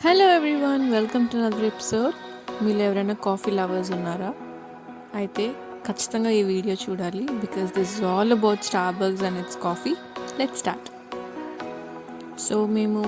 Hello everyone, welcome to another episode. మీరు ఎవరైనా coffee lovers ఉన్నారా? అయితే ఖచ్చితంగా ఈ వీడియో చూడాలి, because this is all about Starbucks and it's coffee. Let's start. So మేము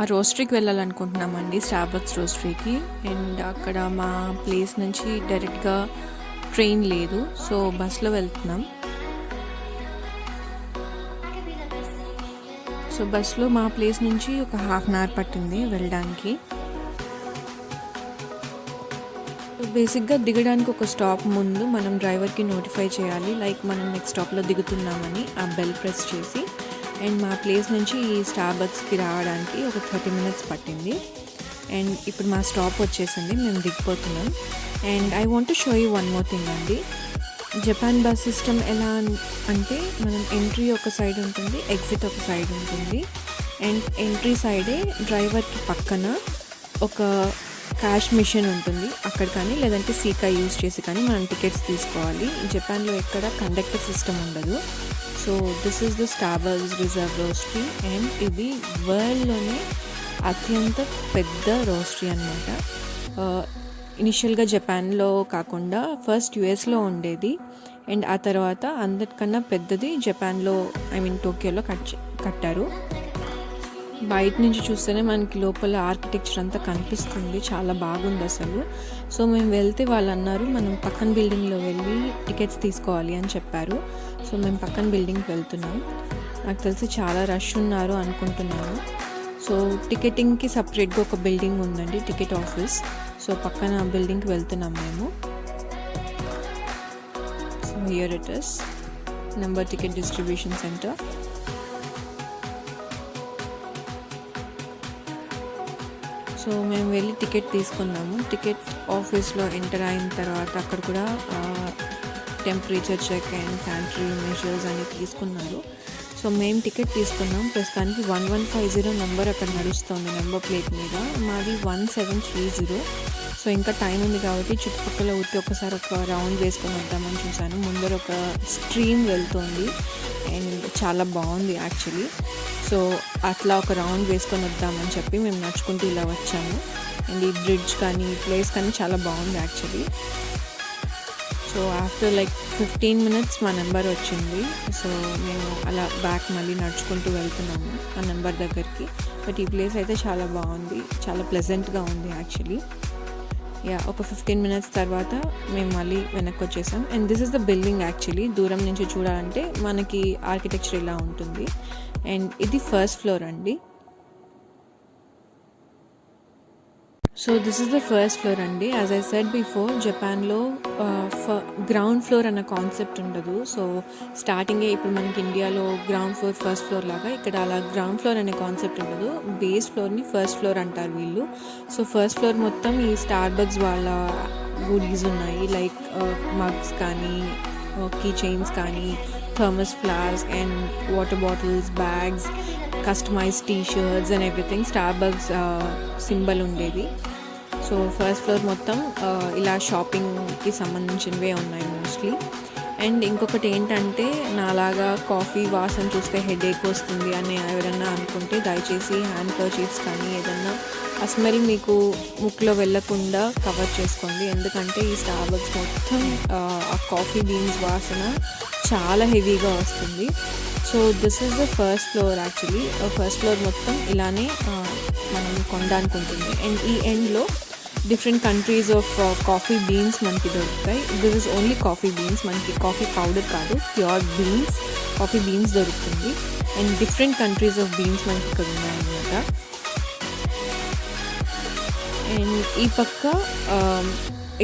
ఆ రోస్టరీకి వెళ్ళాలనుకుంటున్నామండి, స్టార్బక్స్ రోస్టరీకి. అండ్ అక్కడ మా ప్లేస్ నుంచి డైరెక్ట్గా ట్రైన్ లేదు, సో బస్లో వెళ్తున్నాం. సో బస్లో మా ప్లేస్ నుంచి ఒక హాఫ్ అన్ అవర్ పట్టింది వెళ్ళడానికి. బేసిక్గా దిగడానికి ఒక స్టాప్ ముందు మనం డ్రైవర్కి నోటిఫై చేయాలి, లైక్ మనం నెక్స్ట్ స్టాప్లో దిగుతున్నామని ఆ బెల్ ప్రెస్ చేసి. అండ్ మా ప్లేస్ నుంచి ఈ స్టార్బక్స్కి రావడానికి ఒక 30 minutes పట్టింది. అండ్ ఇప్పుడు మా స్టాప్ వచ్చేసింది, మేము దిగిపోతున్నాం. And I want to show you one more thing అండి. జపాన్ బస్ సిస్టమ్ ఎలా అంటే, మనం ఎంట్రీ ఒక సైడ్ ఉంటుంది, ఎగ్జిట్ ఒక సైడ్ ఉంటుంది. అండ్ ఎంట్రీ సైడే డ్రైవర్కి పక్కన ఒక క్యాష్ మిషన్ ఉంటుంది, అక్కడ కానీ లేదంటే సీకా యూజ్ చేసి కానీ మనం టికెట్స్ తీసుకోవాలి. జపాన్లో ఎక్కడ కండక్టర్ సిస్టమ్ ఉండదు. So this is the Starbucks reserve roastery. And ఇది వరల్డ్లోనే అత్యంత పెద్ద రోస్టరీ అనమాట. ఇనిషియల్గా జపాన్లో కాకుండా ఫస్ట్ యుఎస్లో ఉండేది. అండ్ ఆ తర్వాత అందరికన్నా పెద్దది జపాన్లో, టోక్యోలో కట్టారు. బయట నుంచి చూస్తేనే మనకి లోపల ఆర్కిటెక్చర్ అంతా కనిపిస్తుంది, చాలా బాగుంది అసలు. సో మేము వెళ్తే వాళ్ళు అన్నారు మనం పక్కన బిల్డింగ్లో వెళ్ళి టికెట్స్ తీసుకోవాలి అని చెప్పారు. సో మేము పక్కన బిల్డింగ్కి వెళ్తున్నాం. నాకు తెలిసి చాలా రష్ ఉన్నారు అనుకుంటున్నాను. సో టికెటింగ్కి సపరేట్గా ఒక బిల్డింగ్ ఉందండి, టికెట్ ఆఫీస్. సో పక్కన బిల్డింగ్కి వెళ్తున్నాం మేము. So here it is number ticket distribution centre. So మేము వెళ్ళి టికెట్ తీసుకున్నాము. టికెట్ ఆఫీస్లో ఎంటర్ అయిన తర్వాత అక్కడ కూడా temperature check and sanitary measures అని తీసుకున్నారు. సో మేము టికెట్ తీసుకున్నాం. ప్రస్తుతానికి 1150 నెంబర్ అక్కడ నడుస్తుంది నెంబర్ ప్లేట్ మీద. మాది 1730. సో ఇంకా టైం ఉంది కాబట్టి చుట్టుపక్కల ఊరికి ఒకసారి ఒక రౌండ్ వేసుకొని వద్దామని చూశాను. ముందర ఒక స్ట్రీమ్ వెళ్తుంది అండ్ చాలా బాగుంది యాక్చువల్లీ. సో అట్లా ఒక రౌండ్ వేసుకొని వద్దామని చెప్పి మేము నడుచుకుంటూ ఇలా వచ్చాము. అండ్ ఈ బ్రిడ్జ్ కానీ ప్లేస్ కానీ చాలా బాగుంది actually. So after like 15 minutes మా నెంబర్ వచ్చింది. సో మేము అలా బ్యాక్ మళ్ళీ నడుచుకుంటూ వెళ్తున్నాము ఆ నెంబర్ దగ్గరికి. బట్ ఈ ప్లేస్ అయితే చాలా బాగుంది, చాలా ప్లెజెంట్గా ఉంది యాక్చువల్లీ. ఒక 15 minutes తర్వాత మేము మళ్ళీ వెనక్కి వచ్చేసాం. And this is the building actually. దూరం నుంచి చూడాలంటే మనకి ఆర్కిటెక్చర్ ఇలా ఉంటుంది. అండ్ ఇది ఫస్ట్ ఫ్లోర్ అండి. So this is the first floor అండి. యాజ్ ఐ సెడ్ బిఫోర్, జపాన్లో గ్రౌండ్ ఫ్లోర్ అన్న కాన్సెప్ట్ ఉండదు. సో స్టార్టింగే ఇప్పుడు మనకి ఇండియాలో గ్రౌండ్ ఫ్లోర్ ఫస్ట్ ఫ్లోర్ లాగా ఇక్కడ అలా గ్రౌండ్ ఫ్లోర్ అనే కాన్సెప్ట్ ఉండదు. బేస్ ఫ్లోర్ని ఫస్ట్ ఫ్లోర్ అంటారు వీళ్ళు. సో ఫస్ట్ ఫ్లోర్ మొత్తం ఈ స్టార్బక్స్ వాళ్ళ గుడీస్ ఉన్నాయి, లైక్ మగ్స్ కానీ కీ చైన్స్ కానీ thermos flask and water bottles, bags, customize t-shirts and everything. Starbucks symbol ఉండేది. సో ఫస్ట్ ఫ్లోర్ మొత్తం ఇలా షాపింగ్కి సంబంధించినవే ఉన్నాయి మోస్ట్లీ. అండ్ ఇంకొకటి ఏంటంటే, నాలాగా కాఫీ వాసన చూస్తే హెడేక్ వస్తుంది అని ఎవరైనా అనుకుంటే దయచేసి హ్యాండ్ కర్చీఫ్స్ కానీ ఏదన్నా ఆ స్మెల్ మీకు ముక్కులో వెళ్ళకుండా కవర్ చేసుకోండి. ఎందుకంటే ఈ స్టార్బక్స్ మొత్తం ఆ కాఫీ బీన్స్ వాసన చాలా హెవీగా వస్తుంది. So this is the first floor actually. First floor మొత్తం ఇలానే మనం కొనడానికి ఉంటుంది. అండ్ ఈ ఎండ్లో different countries of coffee beans మనకి దొరుకుతాయి. This is only coffee beans, మనకి కాఫీ పౌడర్ కాదు, ప్యూర్ బీన్స్, కాఫీ బీన్స్ దొరుకుతుంది. And different countries of beans మనకి ఇక్కడ ఉన్నాయన్నమాట. అండ్ ఈ పక్క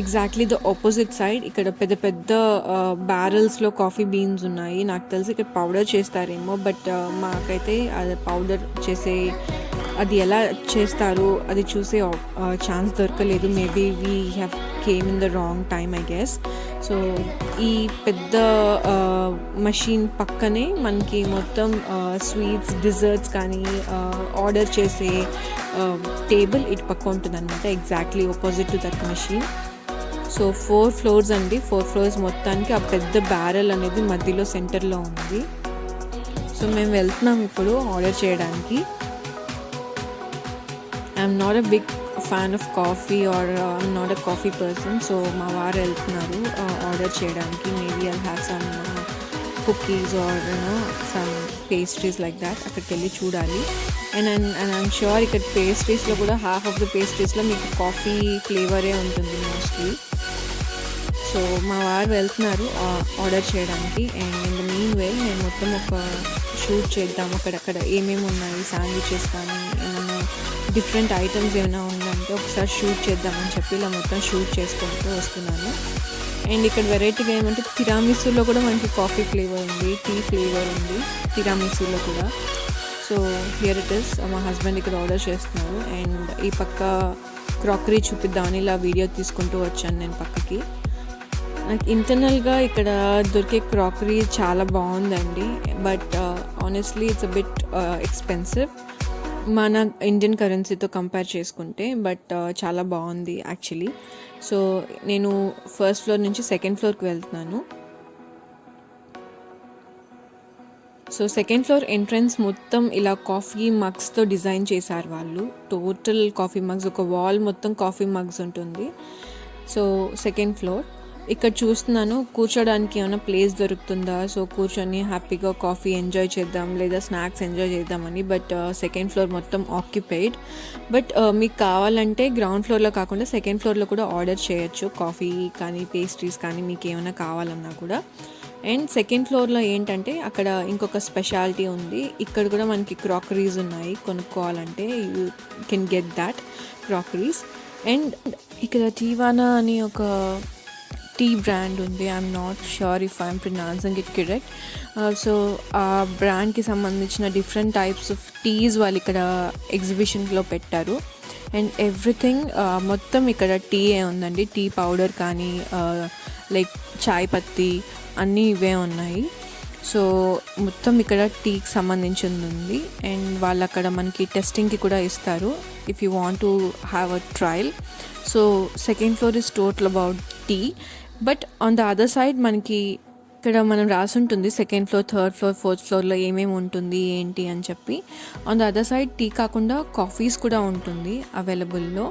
ఎగ్జాక్ట్లీ ద ఆపోజిట్ సైడ్ ఇక్కడ పెద్ద పెద్ద బ్యారల్స్లో కాఫీ బీన్స్ ఉన్నాయి. నాకు తెలిసి ఇక్కడ పౌడర్ చేస్తారేమో, బట్ మాకైతే అది పౌడర్ చేసే అది ఎలా చేస్తారు అది చూసే ఛాన్స్ దొరకలేదు. Maybe we have came in the wrong time I guess. So ఈ పెద్ద మషీన్ పక్కనే మనకి మొత్తం స్వీట్స్, డిజర్ట్స్ కానీ ఆర్డర్ చేసే టేబుల్ ఇటు పక్క ఉంటుంది అనమాట, exactly opposite to that machine. So 4 floors అండి. 4 floors మొత్తానికి ఆ పెద్ద బ్యారెల్ అనేది మధ్యలో సెంటర్లో ఉంది. సో మేము వెళ్తున్నాం ఇప్పుడు ఆర్డర్ చేయడానికి. I'm not a big fan of coffee or I'm not a coffee person. So మా వారు వెళ్తున్నారు ఆర్డర్ చేయడానికి. Maybe I'll have some cookies or some pastries like that. అక్కడికి వెళ్ళి చూడాలి. అండ్ ఐఎమ్ ష్యూర్ ఇక్కడ పేస్ట్రీస్లో కూడా హాఫ్ ఆఫ్ ద పేస్ట్రీస్లో మీకు కాఫీ ఫ్లేవరే ఉంటుంది మోస్ట్లీ. సో మా వారు వెళ్తున్నారు ఆర్డర్ చేయడానికి. అండ్ ఇన్ ద మీన్ వేల్ నేను మొత్తం ఒక షూట్ చేద్దాం అక్కడక్కడ ఏమేమి ఉన్నాయి, శాండ్విచెస్ కానీ ఏమన్నా డిఫరెంట్ ఐటమ్స్ ఏమైనా ఉందంటే ఒకసారి షూట్ చేద్దామని చెప్పి ఇలా మొత్తం షూట్ చేసుకుంటూ వస్తున్నాను. అండ్ ఇక్కడ వెరైటీగా ఏమంటే తిరామిసులో కూడా మనకి కాఫీ ఫ్లేవర్ ఉంది, టీ ఫ్లేవర్ ఉంది తిరామిసులో కూడా. So here it is. మా హస్బెండ్ ఇక్కడ ఆర్డర్ చేస్తున్నారు. అండ్ ఈ పక్క క్రాకరీ చూపిద్దామని ఇలా వీడియో తీసుకుంటూ వచ్చాను నేను పక్కకి. నాకు ఇంటర్నల్గా ఇక్కడ దొరికే క్రాకరీ చాలా బాగుందండి. But honestly it's a bit expensive మన ఇండియన్ కరెన్సీతో కంపేర్ చేసుకుంటే. బట్ చాలా బాగుంది యాక్చువల్లీ. సో నేను ఫస్ట్ ఫ్లోర్ నుంచి సెకండ్ ఫ్లోర్కి వెళ్తున్నాను. సో సెకండ్ ఫ్లోర్ ఎంట్రన్స్ మొత్తం ఇలా కాఫీ మగ్స్తో డిజైన్ చేశారు వాళ్ళు. టోటల్ కాఫీ మగ్స్, ఒక వాల్ మొత్తం కాఫీ మగ్స్ ఉంటుంది. సో సెకండ్ ఫ్లోర్ ఇక్కడ చూస్తున్నాను కూర్చోడానికి ఏమైనా ప్లేస్ దొరుకుతుందా, సో కూర్చొని హ్యాపీగా కాఫీ ఎంజాయ్ చేద్దాం లేదా స్నాక్స్ ఎంజాయ్ చేద్దామని. బట్ సెకండ్ ఫ్లోర్ మొత్తం ఆక్యుపైడ్. బట్ మీకు కావాలంటే గ్రౌండ్ ఫ్లోర్లో కాకుండా సెకండ్ ఫ్లోర్లో కూడా ఆర్డర్ చేయొచ్చు కాఫీ కానీ పేస్ట్రీస్ కానీ మీకు ఏమైనా కావాలన్నా కూడా. అండ్ సెకండ్ ఫ్లోర్లో ఏంటంటే అక్కడ ఇంకొక స్పెషాలిటీ ఉంది. ఇక్కడ కూడా మనకి క్రాకరీస్ ఉన్నాయి, కొనుక్కోవాలంటే you can get that crockeries. And ఇక్కడ టీవానా అని ఒక టీ బ్రాండ్ ఉంది. I'm not sure if I'm pronouncing it correct. So ఆ బ్రాండ్కి సంబంధించిన డిఫరెంట్ టైప్స్ ఆఫ్ టీస్ వాళ్ళు ఇక్కడ ఎగ్జిబిషన్లో పెట్టారు. అండ్ ఎవ్రీథింగ్ మొత్తం ఇక్కడ టీ ఉందండి. టీ పౌడర్ కానీ లైక్ చాయ్ పత్తి అన్నీ ఇవే ఉన్నాయి. సో మొత్తం ఇక్కడ టీకి సంబంధించింది ఉంది. అండ్ వాళ్ళు అక్కడ మనకి టెస్టింగ్కి కూడా ఇస్తారు if you want to have a trial. So second floor is total about tea. But on the other side మనకి ఇక్కడ మనం రాసి ఉంటుంది second floor, third floor, fourth ఫ్లోర్లో ఏమేమి ఉంటుంది ఏంటి అని చెప్పి. On the other side tea కాకుండా కాఫీస్ కూడా ఉంటుంది అవైలబుల్లో.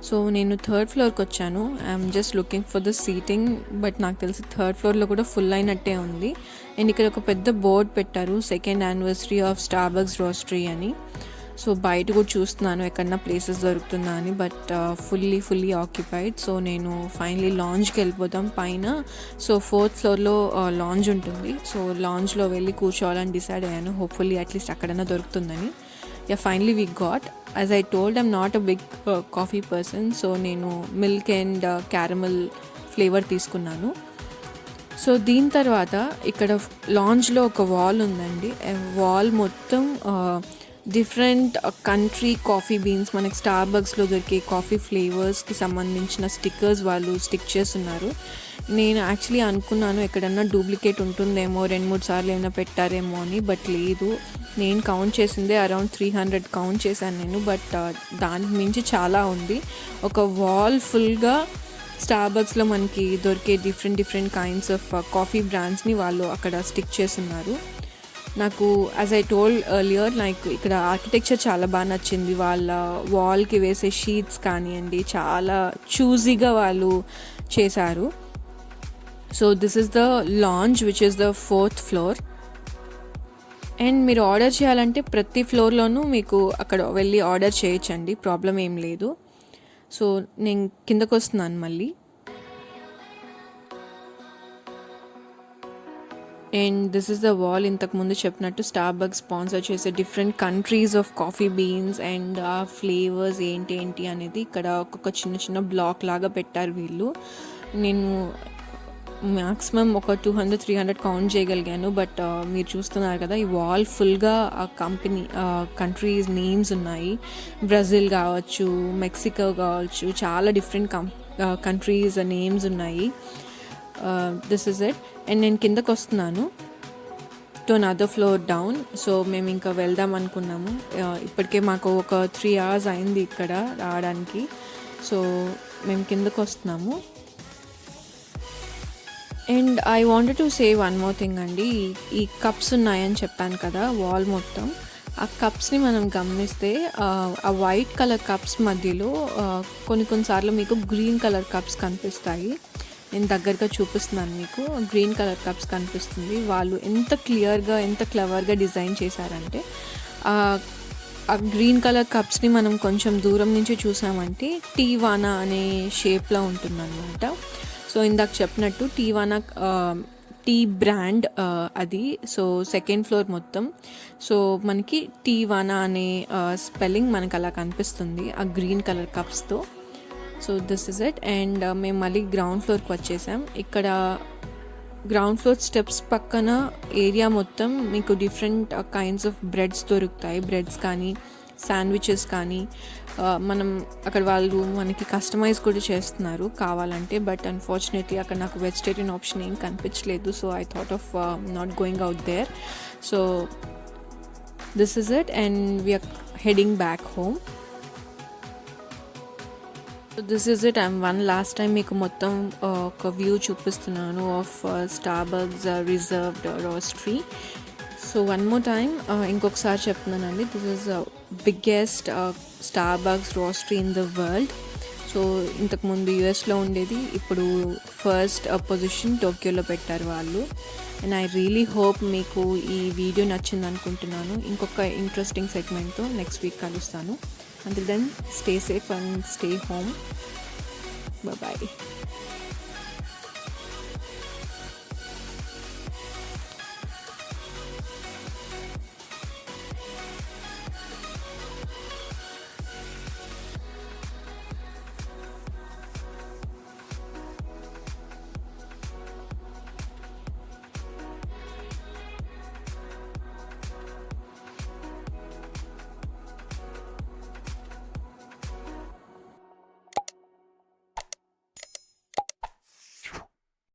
సో నేను థర్డ్ ఫ్లోర్కి వచ్చాను. I'm just looking for the seating. But నాకు తెలిసి థర్డ్ ఫ్లోర్లో కూడా ఫుల్ అయినట్టే ఉంది. అండ్ ఇక్కడ ఒక పెద్ద బోర్డ్ పెట్టారు, second anniversary of Starbucks roastery అని. సో బయట కూడా చూస్తున్నాను ఎక్కడన్నా ప్లేసెస్ దొరుకుతుందా అని. But fully occupied. సో నేను ఫైనలీ లాంజ్కి వెళ్ళిపోతాం పైన. సో ఫోర్త్ ఫ్లోర్లో లాంజ్ ఉంటుంది. సో లాంజ్లో వెళ్ళి కూర్చోవాలని డిసైడ్ అయ్యాను. హోప్ఫుల్లీ అట్లీస్ట్ అక్కడన్నా దొరుకుతుందని. Finally we got. As I told I'm not a big coffee person. So నేను మిల్క్ అండ్ క్యారమల్ ఫ్లేవర్ తీసుకున్నాను. సో దీని తర్వాత ఇక్కడ లాంజ్లో ఒక వాల్ ఉందండి. వాల్ మొత్తం డిఫరెంట్ కంట్రీ కాఫీ బీన్స్, మనకి స్టార్బక్స్లో దొరికే కాఫీ ఫ్లేవర్స్కి సంబంధించిన స్టిక్కర్స్ వాళ్ళు స్టిక్ చేస్తున్నారు. నేను యాక్చువల్లీ అనుకున్నాను ఎక్కడన్నా డూప్లికేట్ ఉంటుందేమో, 2-3 సార్లు ఏమైనా పెట్టారేమో అని. బట్ లేదు, నేను కౌంట్ చేసిందే అరౌండ్ 300 కౌంట్ చేశాను నేను. బట్ దానికి మించి చాలా ఉంది. ఒక వాల్ ఫుల్గా స్టార్బక్స్లో మనకి దొరికే డిఫరెంట్ కైండ్స్ ఆఫ్ కాఫీ బ్రాండ్స్ని వాళ్ళు అక్కడ స్టిక్ చేస్తున్నారు. నాకు యాజ్ ఐ టోల్డ్ ఎర్లియర్ నాకు ఇక్కడ ఆర్కిటెక్చర్ చాలా బాగా నచ్చింది. వాళ్ళ వాల్కి వేసే షీట్స్ కానివ్వండి చాలా చూజీగా వాళ్ళు చేశారు. So this is the lounge which is the 4th floor. And మీరు ఆర్డర్ చేయాలంటే ప్రతి ఫ్లోర్లోనూ మీకు అక్కడ వెళ్ళి ఆర్డర్ చేయొచ్చండి, ప్రాబ్లం ఏం లేదు. సో నేను కిందకు వస్తున్నాను మళ్ళీ. And this is the wall. ఇంతకుముందు చెప్పినట్టు స్టార్బక్స్ స్పాన్సర్ చేసే different countries of coffee beans and ఆ ఫ్లేవర్స్ ఏంటి అనేది ఇక్కడ ఒక్కొక్క చిన్న బ్లాక్ లాగా పెట్టారు వీళ్ళు. నేను మ్యాక్సిమం ఒక 200-300 కౌంట్ చేయగలిగాను. బట్ మీరు చూస్తున్నారు కదా, ఈ వాల్ ఫుల్గా ఆ కంట్రీస్ నేమ్స్ ఉన్నాయి. బ్రెజిల్ కావచ్చు, మెక్సికో కావచ్చు, చాలా డిఫరెంట్ కంట్రీస్ నేమ్స్ ఉన్నాయి. This is it. అండ్ నేను కిందకు వస్తున్నాను to another floor down. So మేము ఇంకా వెళ్దాం అనుకున్నాము. ఇప్పటికే మాకు ఒక 3 hours అయింది ఇక్కడ రావడానికి. సో మేము కిందకు వస్తున్నాము. And I wanted to say one more thing అండి. ఈ కప్స్ ఉన్నాయని చెప్పాను కదా వాల్ మొత్తం. ఆ కప్స్‌ని మనం గమనిస్తే ఆ వైట్ కలర్ కప్స్ మధ్యలో కొన్నిసార్లు మీకు గ్రీన్ కలర్ కప్స్ కనిపిస్తాయి. నేను దగ్గరగా చూపిస్తున్నాను మీకు. గ్రీన్ కలర్ కప్స్ కనిపిస్తుంది. వాళ్ళు ఎంత క్లియర్‌గా, ఎంత క్లెవర్‌గా డిజైన్ చేశారంటే ఆ గ్రీన్ కలర్ కప్స్‌ని మనం కొంచెం దూరం నుంచి చూసామంటే టీవానా అనే షేప్‌లో ఉంటుందన్నమాట. సో ఇందాక చెప్పినట్టు టీవానా టీ బ్రాండ్ అది. సో సెకండ్ ఫ్లోర్ మొత్తం. సో మనకి టీవానా అనే స్పెల్లింగ్ మనకు అలా కనిపిస్తుంది ఆ గ్రీన్ కలర్ కప్స్తో. So this is it. And మేము మళ్ళీ గ్రౌండ్ ఫ్లోర్కి వచ్చేసాం. ఇక్కడ గ్రౌండ్ ఫ్లోర్ స్టెప్స్ పక్కన ఏరియా మొత్తం మీకు డిఫరెంట్ కైండ్స్ ఆఫ్ బ్రెడ్స్ దొరుకుతాయి. బ్రెడ్స్ కానీ శాండ్విచెస్ కానీ మనం అక్కడ వాళ్ళు మనకి కస్టమైజ్ కూడా చేస్తున్నారు కావాలంటే. బట్ అన్ఫార్చునేట్లీ అక్కడ నాకు వెజిటేరియన్ ఆప్షన్ ఏం కనిపించలేదు. So I thought of not going out there. So this is it and we're heading back home. So this is it. I'm one last time మీకు మొత్తం ఒక వ్యూ చూపిస్తున్నాను of Starbucks reserved roastery. So one more time ఇంకొకసారి చెప్తున్నానండి, this is biggest Starbucks roastery in the world. So ఇంతకుముందు యూఎస్లో ఉండేది, ఇప్పుడు ఫస్ట్ పొజిషన్ టోక్యోలో పెట్టారు వాళ్ళు. అండ్ ఐ రియలీ హోప్ మీకు ఈ వీడియో నచ్చింది అనుకుంటున్నాను. ఇంకొక ఇంట్రెస్టింగ్ సెగ్మెంట్తో నెక్స్ట్ వీక్ కలుస్తాను. Until then, stay safe and stay home. Bye-bye.